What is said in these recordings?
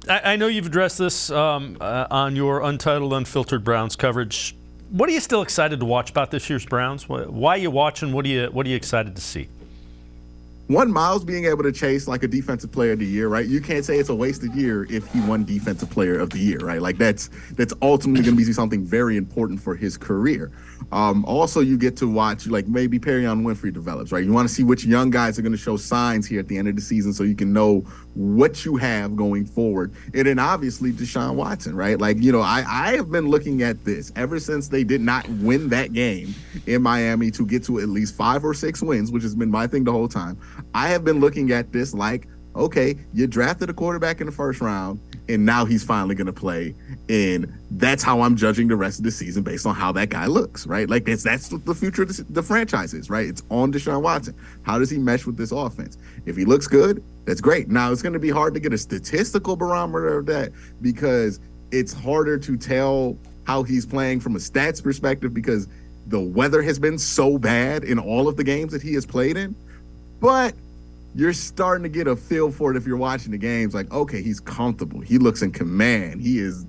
I know you've addressed this on your Untitled Unfiltered Browns coverage. What are you still excited to watch about this year's Browns? Why are you watching? What are you excited to see? One, Miles being able to chase like a defensive player of the year, right? You can't say it's a wasted year if he won defensive player of the year, right? Like that's ultimately going to be something very important for his career. Also, you get to watch like maybe Perrion Winfrey develops, right? You want to see which young guys are going to show signs here at the end of the season so you can know what you have going forward. And then obviously Deshaun Watson, right? Like, I have been looking at this ever since they did not win that game in Miami to get to at least 5 or 6 wins, which has been my thing the whole time. I have been looking at this like, okay, you drafted a quarterback in the first round, and now he's finally going to play. And that's how I'm judging the rest of the season based on how that guy looks, right? Like that's what the future of the franchise is, right? It's on Deshaun Watson. How does he mesh with this offense? If he looks good, that's great. Now, it's going to be hard to get a statistical barometer of that because it's harder to tell how he's playing from a stats perspective because the weather has been so bad in all of the games that he has played in. But you're starting to get a feel for it if you're watching the games. Like, okay, he's comfortable. He looks in command. He is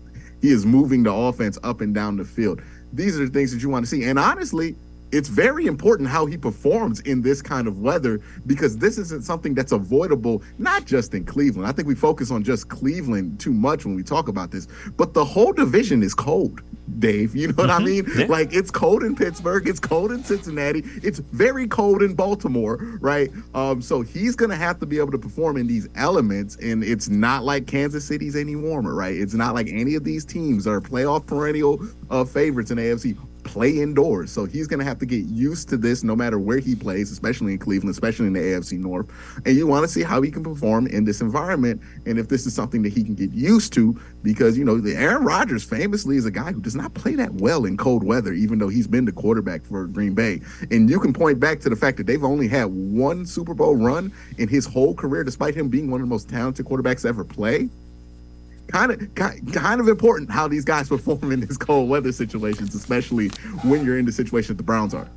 moving the offense up and down the field. These are the things that you want to see. And honestly, it's very important how he performs in this kind of weather because this isn't something that's avoidable, not just in Cleveland. I think we focus on just Cleveland too much when we talk about this, but the whole division is cold, Dave. You know what I mean? Yeah. Like, it's cold in Pittsburgh. It's cold in Cincinnati. It's very cold in Baltimore, right? So he's going to have to be able to perform in these elements, and it's not like Kansas City's any warmer, right? It's not like any of these teams are playoff perennial favorites in AFC. Play indoors. So he's going to have to get used to this no matter where he plays, especially in Cleveland, especially in the AFC North. And you want to see how he can perform in this environment and if this is something that he can get used to because, the Aaron Rodgers famously is a guy who does not play that well in cold weather, even though he's been the quarterback for Green Bay. And you can point back to the fact that they've only had one Super Bowl run in his whole career, despite him being one of the most talented quarterbacks to ever play. Kind of important how these guys perform in these cold weather situations, especially when you're in the situation that the Browns are.